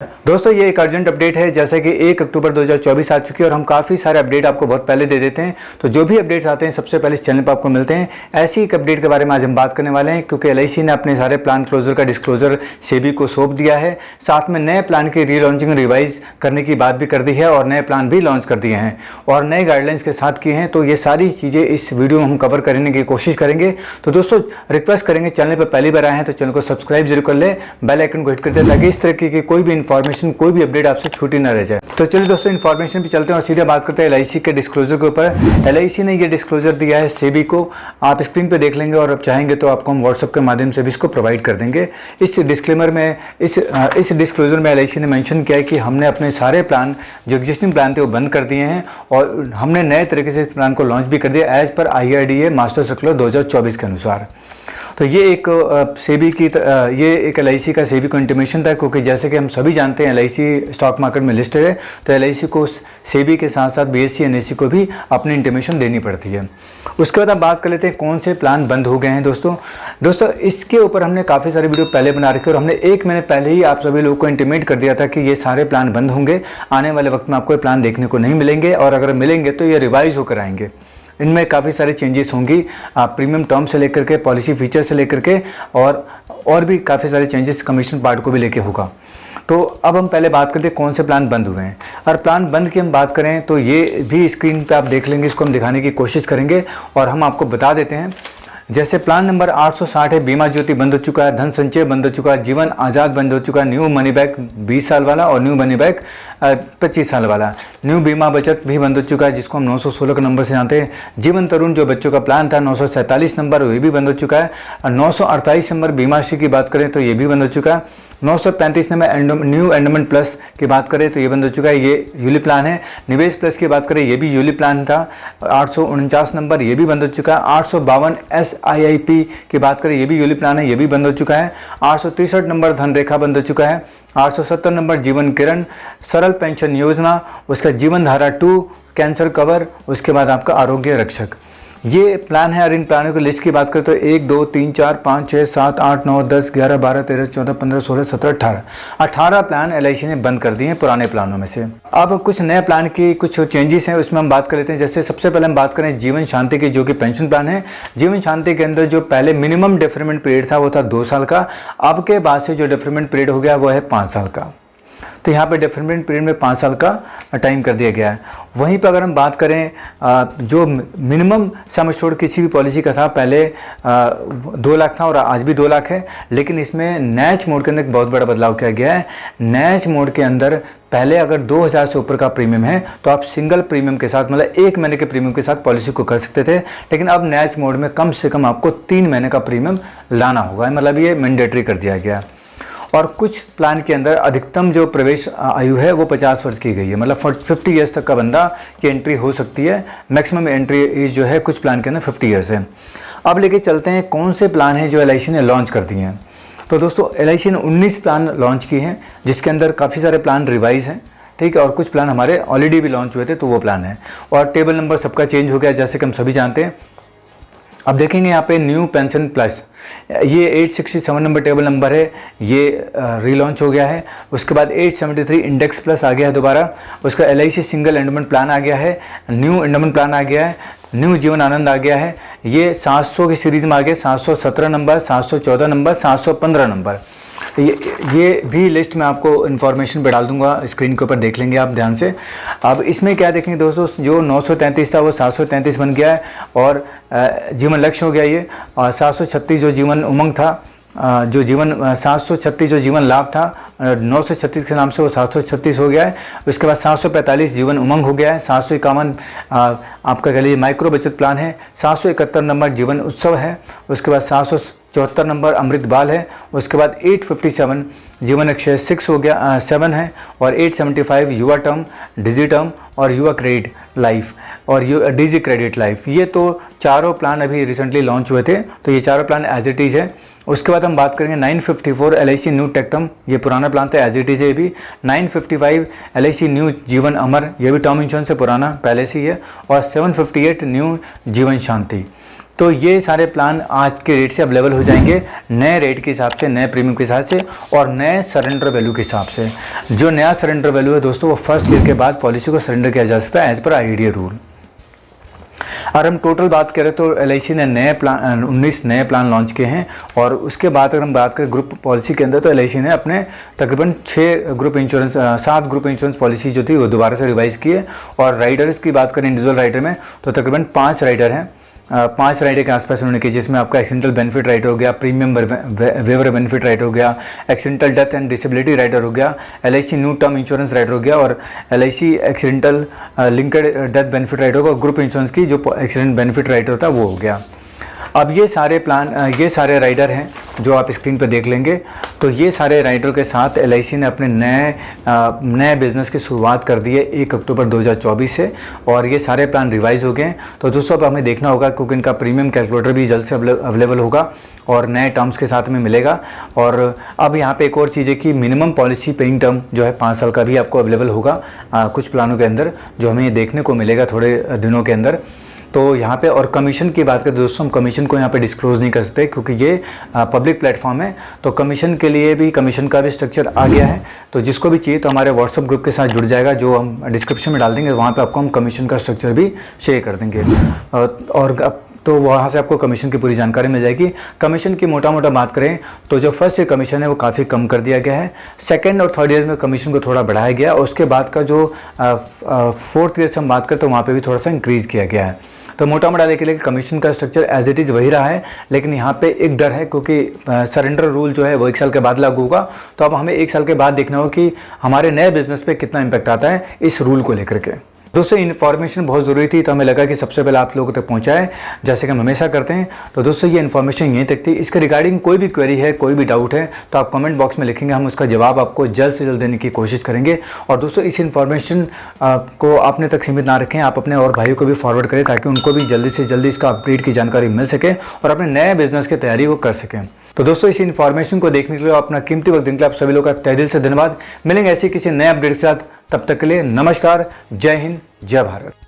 दोस्तों ये एक अर्जेंट अपडेट है। जैसे कि 1 अक्टूबर 2024 आ चुकी है और हम काफ़ी सारे अपडेट आपको बहुत पहले दे देते हैं। तो जो भी अपडेट्स आते हैं सबसे पहले इस चैनल पर आपको मिलते हैं। ऐसी एक अपडेट के बारे में आज हम बात करने वाले हैं, क्योंकि LIC ने अपने सारे प्लान क्लोजर का डिस्क्लोजर सेबी को सौंप दिया है। साथ में नए प्लान की रीलॉन्चिंग रिवाइज करने की बात भी कर दी है और नए प्लान भी लॉन्च कर दिए हैं और नए गाइडलाइंस के साथ किए हैं। तो ये सारी चीज़ें इस वीडियो में हम कवर करने की कोशिश करेंगे। तो दोस्तों रिक्वेस्ट करेंगे, चैनल पर पहली बार आए हैं तो चैनल को सब्सक्राइब जरूर कर ले, बेल आइकन को हिट कर दे, ताकि इस तरीके की कोई भी इन्फॉर्मेशन, कोई भी अपडेट आपसे छूटी ना रह जाए। तो चलिए दोस्तों इन्फॉर्मेशन पे चलते हैं और सीधे बात करते हैं LIC के डिस्क्लोजर के ऊपर। LIC ने ये डिस्क्लोजर दिया है सेबी को, आप स्क्रीन पे देख लेंगे और अब चाहेंगे तो आपको हम व्हाट्सएप के माध्यम से भी इसको प्रोवाइड कर देंगे। इस डिस्क्लेमर में इस डिस्क्लोजर में LIC ने मेंशन किया है कि हमने अपने सारे प्लान जो एग्जिस्टिंग प्लान थे वो बंद कर दिए हैं और हमने नए तरीके से इस प्लान को लॉन्च भी कर दिया as per IRDA master circular 2024 के अनुसार। तो ये एक सेबी की ये एक LIC का सेबी को इंटीमेशन था, क्योंकि जैसे कि हम सभी जानते हैं LIC स्टॉक मार्केट में लिस्टेड है, तो LIC को सेबी के साथ साथ BSE NSE को भी अपनी इंटीमेशन देनी पड़ती है। उसके बाद हम बात कर लेते हैं कौन से प्लान बंद हो गए हैं। दोस्तों इसके ऊपर हमने काफ़ी सारे वीडियो पहले बना रखे और हमने 1 महीने पहले ही आप सभी लोगों को इंटीमेट कर दिया था कि ये सारे प्लान बंद होंगे। आने वाले वक्त में आपको ये प्लान देखने को नहीं मिलेंगे और अगर मिलेंगे तो ये रिवाइज होकर आएंगे। इनमें काफ़ी सारे चेंजेस होंगी, प्रीमियम टर्म से लेकर के, पॉलिसी फीचर से लेकर के और भी काफ़ी सारे चेंजेस कमीशन पार्ट को भी लेके होगा। तो अब हम पहले बात करते हैं कौन से प्लान बंद हुए हैं। और प्लान बंद की हम बात करें तो ये भी स्क्रीन पे आप देख लेंगे, इसको हम दिखाने की कोशिश करेंगे और हम आपको बता देते हैं। जैसे प्लान नंबर 860 है, बीमा ज्योति बंद हो चुका है, धन संचय बंद हो चुका है, जीवन आज़ाद बंद हो चुका है, न्यू मनी बैक 20 साल वाला और न्यू मनी बैक 25 साल वाला, न्यू बीमा बचत भी बंद हो चुका है जिसको हम 916 के नंबर से जानते हैं। जीवन तरुण जो बच्चों का प्लान था 947 नंबर, ये भी बंद हो चुका है। 948 नंबर बीमाश्री की बात करें तो ये भी बंद हो चुका है। 935 नंबर न्यू एंडोमेंट प्लस की बात करें तो ये बंद हो चुका है, ये यूली प्लान है। निवेश प्लस की बात करें ये भी यूली प्लान था। 849 नंबर ये भी बंद हो चुका है। 852 SIIP की बात करें ये भी यूली प्लान है, ये भी बंद हो चुका है। 863 नंबर धनरेखा बंद हो चुका है। 870 नंबर जीवन किरण सरल पेंशन योजना, उसका जीवन धारा 2 कैंसर कवर, उसके बाद आपका आरोग्य रक्षक, ये प्लान है। और इन प्लानों की लिस्ट की बात करें तो 1 2 3 4 5 6 7 8 9 10 11 12 13 14 15 16 17 18 प्लान LIC ने बंद कर दिए हैं पुराने प्लानों में से। अब कुछ नए प्लान की कुछ चेंजेस हैं, उसमें हम बात कर लेते हैं। जैसे सबसे पहले हम बात करें जीवन शांति की, जो कि पेंशन प्लान है। जीवन शांति के अंदर जो पहले मिनिमम डिफरमेंट पीरियड था वो था 2 साल का, अब के बाद से जो डिफरमेंट पीरियड हो गया वो है 5 साल का। तो यहाँ पे डिफरेंट पीरियड में 5 साल का टाइम कर दिया गया है। वहीं पर अगर हम बात करें जो मिनिमम सम एश्योर्ड किसी भी पॉलिसी का था, पहले 2 लाख था और आज भी 2 लाख है, लेकिन इसमें नैच मोड के अंदर एक बहुत बड़ा बदलाव किया गया है। नैच मोड के अंदर पहले अगर 2000 से ऊपर का प्रीमियम है तो आप सिंगल प्रीमियम के साथ, मतलब 1 महीने के प्रीमियम के साथ पॉलिसी को कर सकते थे, लेकिन अब नैच मोड में कम से कम आपको 3 महीने का प्रीमियम लाना होगा, मतलब ये मैंडेटरी कर दिया गया। और कुछ प्लान के अंदर अधिकतम जो प्रवेश आयु है वो 50 वर्ष की गई है, मतलब 50 ईयर्स तक का बंदा की एंट्री हो सकती है। मैक्सिमम एंट्री एज जो है कुछ प्लान के अंदर 50 ईयर्स है। अब लेके चलते हैं कौन से प्लान हैं जो LIC ने लॉन्च कर दिए हैं। तो दोस्तों LIC ने 19 प्लान लॉन्च किए हैं, जिसके अंदर काफ़ी सारे प्लान रिवाइज हैं, ठीक है, और कुछ प्लान हमारे ऑलरेडी भी लॉन्च हुए थे तो वो प्लान है। और टेबल नंबर सबका चेंज हो गया जैसे कि हम सभी जानते हैं। अब देखेंगे यहाँ पे न्यू पेंशन प्लस, ये 867 नंबर टेबल नंबर है, ये रीलॉन्च हो गया है। उसके बाद 873 इंडेक्स प्लस आ गया है दोबारा। उसका LIC सिंगल एंडोमेंट प्लान आ गया है, न्यू एंडोमेंट प्लान आ गया है, न्यू जीवन आनंद आ गया है। ये 700 की सीरीज़ में आ गया, 717 नंबर, 714 नंबर, 715 नंबर। ये भी लिस्ट में आपको इन्फॉर्मेशन पे डाल दूंगा, स्क्रीन के ऊपर देख लेंगे आप ध्यान से। अब इसमें क्या देखेंगे दोस्तों, जो 933 था वो 733 बन गया है और जीवन लक्ष्य हो गया ये। और 736 जो जीवन उमंग था, जो जीवन 736 जो जीवन लाभ था 936 के नाम से वो 736 हो गया है। उसके बाद 745 जीवन उमंग हो गया है। 751 आपका कह लीजिए माइक्रो बचत प्लान है। 771 नंबर जीवन उत्सव है। उसके बाद 774 नंबर अमृत बाल है। उसके बाद 857 जीवन अक्षय 6 हो गया 7 है। और 875 युवा टर्म, डिजी टर्म और युवा क्रेडिट लाइफ और डिजी क्रेडिट लाइफ, ये तो चारों प्लान अभी रिसेंटली लॉन्च हुए थे, तो ये चारों प्लान एज इट इज़ है। उसके बाद हम बात करेंगे 954 LIC न्यू टेक टर्म, ये पुराना प्लान था एज इट इज़ है भी। 955 LIC न्यू जीवन अमर, ये भी टर्म इंश्योरेंस से पुराना पहले से ही है। और 758 न्यू जीवन शांति। तो ये सारे प्लान आज के रेट से अवेलेबल हो जाएंगे, नए रेट के हिसाब से, नए प्रीमियम के हिसाब से और नए सरेंडर वैल्यू के हिसाब से। जो नया सरेंडर वैल्यू है दोस्तों वो फर्स्ट ईयर के बाद पॉलिसी को सरेंडर किया जा सकता है एज पर IRDAI रूल। और हम टोटल बात करें तो LIC ने 19 नए प्लान लॉन्च किए हैं। और उसके बाद अगर हम बात करें ग्रुप पॉलिसी के अंदर तो LIC ने अपने तकरीबन 7 ग्रुप इंश्योरेंस पॉलिसी जो थी वो दोबारा से रिवाइज़ की है। और राइडर्स की बात करें इंडिविजुअल राइडर में तो तकरीबन 5 राइडर हैं, 5 राइडर के आसपास उन्होंने की, जिसमें आपका एक्सीडेंटल बेनिफिट राइडर हो गया, प्रीमियम वेवर बेनिफिट राइडर हो गया, accidental death and disability rider हो गया, LIC new term insurance rider हो गया और LIC accidental linked death benefit rider होगा। ग्रुप इंश्योरेंस की जो एक्सीडेंट बेनिफिट राइडर होता है वो हो गया। अब ये सारे राइडर हैं जो आप स्क्रीन पर देख लेंगे। तो ये सारे राइडर के साथ LIC ने अपने नए बिज़नेस की शुरुआत कर दी है 1 अक्टूबर 2024 से और ये सारे प्लान रिवाइज़ हो गए हैं। तो दोस्तों अब हमें देखना होगा क्योंकि इनका प्रीमियम कैलकुलेटर भी जल्द से अवेलेबल होगा और नए टर्म्स के साथ में मिलेगा। और अब यहाँ पे एक और चीज़ है कि मिनिमम पॉलिसी पेइंग टर्म जो है 5 साल का भी आपको अवेलेबल होगा कुछ प्लानों के अंदर, जो हमें देखने को मिलेगा थोड़े दिनों के अंदर। तो यहाँ पे और कमीशन की बात करें दोस्तों, हम कमीशन को यहाँ पे डिस्क्लोज नहीं कर सकते क्योंकि ये पब्लिक प्लेटफॉर्म है। तो कमीशन के लिए भी कमीशन का भी स्ट्रक्चर आ गया है। तो जिसको भी चाहिए तो हमारे व्हाट्सअप ग्रुप के साथ जुड़ जाएगा, जो हम डिस्क्रिप्शन में डाल देंगे, वहाँ पे आपको हम कमीशन का स्ट्रक्चर भी शेयर कर देंगे। और तो वहाँ से आपको कमीशन की पूरी जानकारी मिल जाएगी। कमीशन की मोटा बात करें तो जो फर्स्ट ईयर कमीशन है वो काफ़ी कम कर दिया गया है। सेकंड और थर्ड ईयर में कमीशन को थोड़ा बढ़ाया गया और उसके बाद का जो फोर्थ ईयर से हम बात करें तो वहाँ पे भी थोड़ा सा इंक्रीज़ किया गया है। तो मोटा देखने के लिए कमीशन का स्ट्रक्चर एज इट इज़ वही रहा है, लेकिन यहाँ पे एक डर है क्योंकि सरेंडर रूल जो है वो 1 साल के बाद लागू होगा। तो अब हमें 1 साल के बाद देखना होगा कि हमारे नए बिजनेस पे कितना इम्पैक्ट आता है इस रूल को लेकर के। दोस्तों इन्फॉर्मेशन बहुत ज़रूरी थी तो हमें लगा कि सबसे पहले आप लोगों तक पहुंचाएं, जैसे कि हम हमेशा करते हैं। तो दोस्तों ये इन्फॉर्मेशन यहीं तक थी। इसके रिगार्डिंग कोई भी क्वेरी है, कोई भी डाउट है तो आप कमेंट बॉक्स में लिखेंगे, हम उसका जवाब आपको जल्द से जल्द देने की कोशिश करेंगे। और दोस्तों इस इन्फॉर्मेशन को अपने तक सीमित ना रखें, आप अपने और भाइयों को भी फॉरवर्ड करें ताकि उनको भी जल्दी से जल्दी इसका अपडेट की जानकारी मिल सके और अपने नए बिजनेस की तैयारी वो कर सकें। तो दोस्तों इस इन्फॉर्मेशन को देखने के लिए अपना कीमती वक्त देने के लिए आप सभी लोगों का तहे दिल से धन्यवाद। मिलेंगे ऐसे किसी नए अपडेट के साथ, तब तक के लिए नमस्कार, जय हिंद, जय भारत।